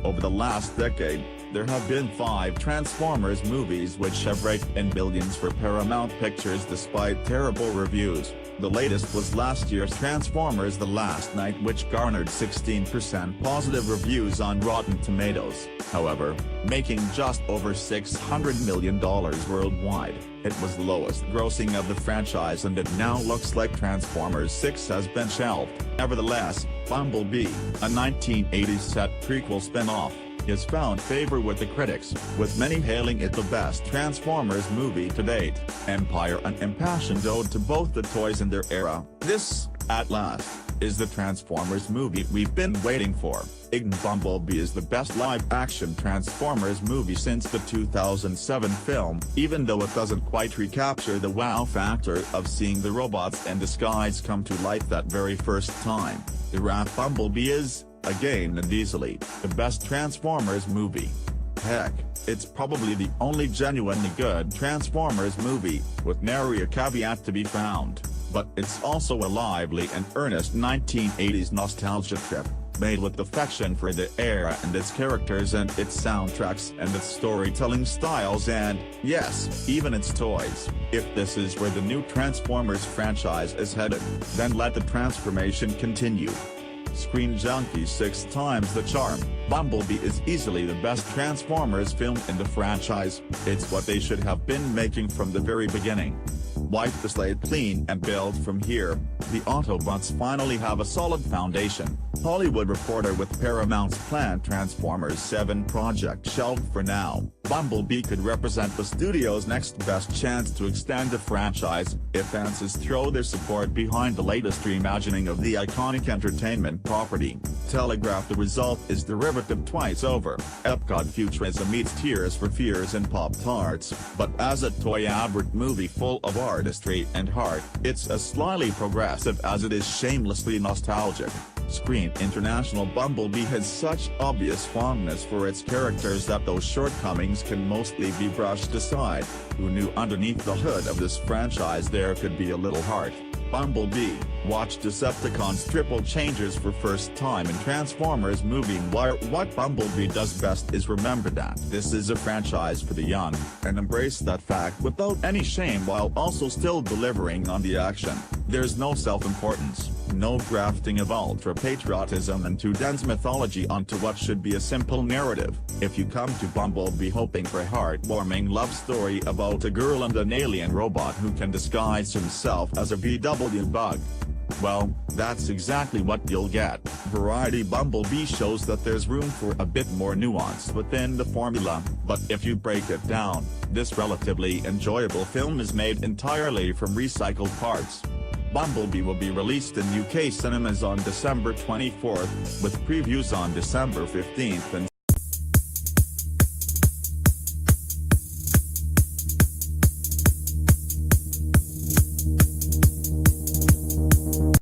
Over the last decade, there have been 5 Transformers movies which have raked in billions for Paramount Pictures despite terrible reviews. The latest was last year's Transformers: The Last Knight, which garnered 16% positive reviews on Rotten Tomatoes. However, making just over $600 million worldwide, it was the lowest grossing of the franchise, and it now looks like Transformers 6 has been shelved. Nevertheless, Bumblebee, a 1980s set prequel spin-off, has found favor with the critics, with many hailing it the best Transformers movie to date. Empire, an impassioned ode to both the toys and their era. This, at last, is the Transformers movie we've been waiting for. Bumblebee is the best live-action Transformers movie since the 2007 film, even though it doesn't quite recapture the wow factor of seeing the robots in disguise come to life that very first time. The Bumblebee is, again and easily, the best Transformers movie. Heck, it's probably the only genuinely good Transformers movie, with nary a caveat to be found. But it's also a lively and earnest 1980s nostalgia trip, made with affection for the era and its characters and its soundtracks and its storytelling styles and, yes, even its toys. If this is where the new Transformers franchise is headed, then let the transformation continue. Screen Junkie 6 times the charm. Bumblebee is easily the best Transformers film in the franchise. It's what they should have been making from the very beginning. Wipe the slate clean and build from here. The Autobots finally have a solid foundation. Hollywood Reporter: with Paramount's planned Transformers 7 project shelved for now, Bumblebee could represent the studio's next best chance to extend the franchise, if fans throw their support behind the latest reimagining of the iconic entertainment property. Telegraph: the result is derivative twice over. Epcot futurism meets Tears for Fears and Pop-Tarts, but as a toy advert movie full of artistry and heart, it's as slyly progressive as it is shamelessly nostalgic. Screen International: Bumblebee has such obvious fondness for its characters that those shortcomings can mostly be brushed aside. Who knew underneath the hood of this franchise there could be a little heart? Bumblebee. Watch Decepticons Triple Changers for first time in Transformers movie. What Bumblebee does best is remember that this is a franchise for the young, and embrace that fact without any shame while also still delivering on the action. There's no self-importance, no grafting of ultra-patriotism and too dense mythology onto what should be a simple narrative. If you come to Bumblebee hoping for a heartwarming love story about a girl and an alien robot who can disguise himself as a VW bug, well, that's exactly what you'll get. Variety: Bumblebee shows that there's room for a bit more nuance within the formula, but if you break it down, this relatively enjoyable film is made entirely from recycled parts. Bumblebee will be released in UK cinemas on December 24th, with previews on December 15th and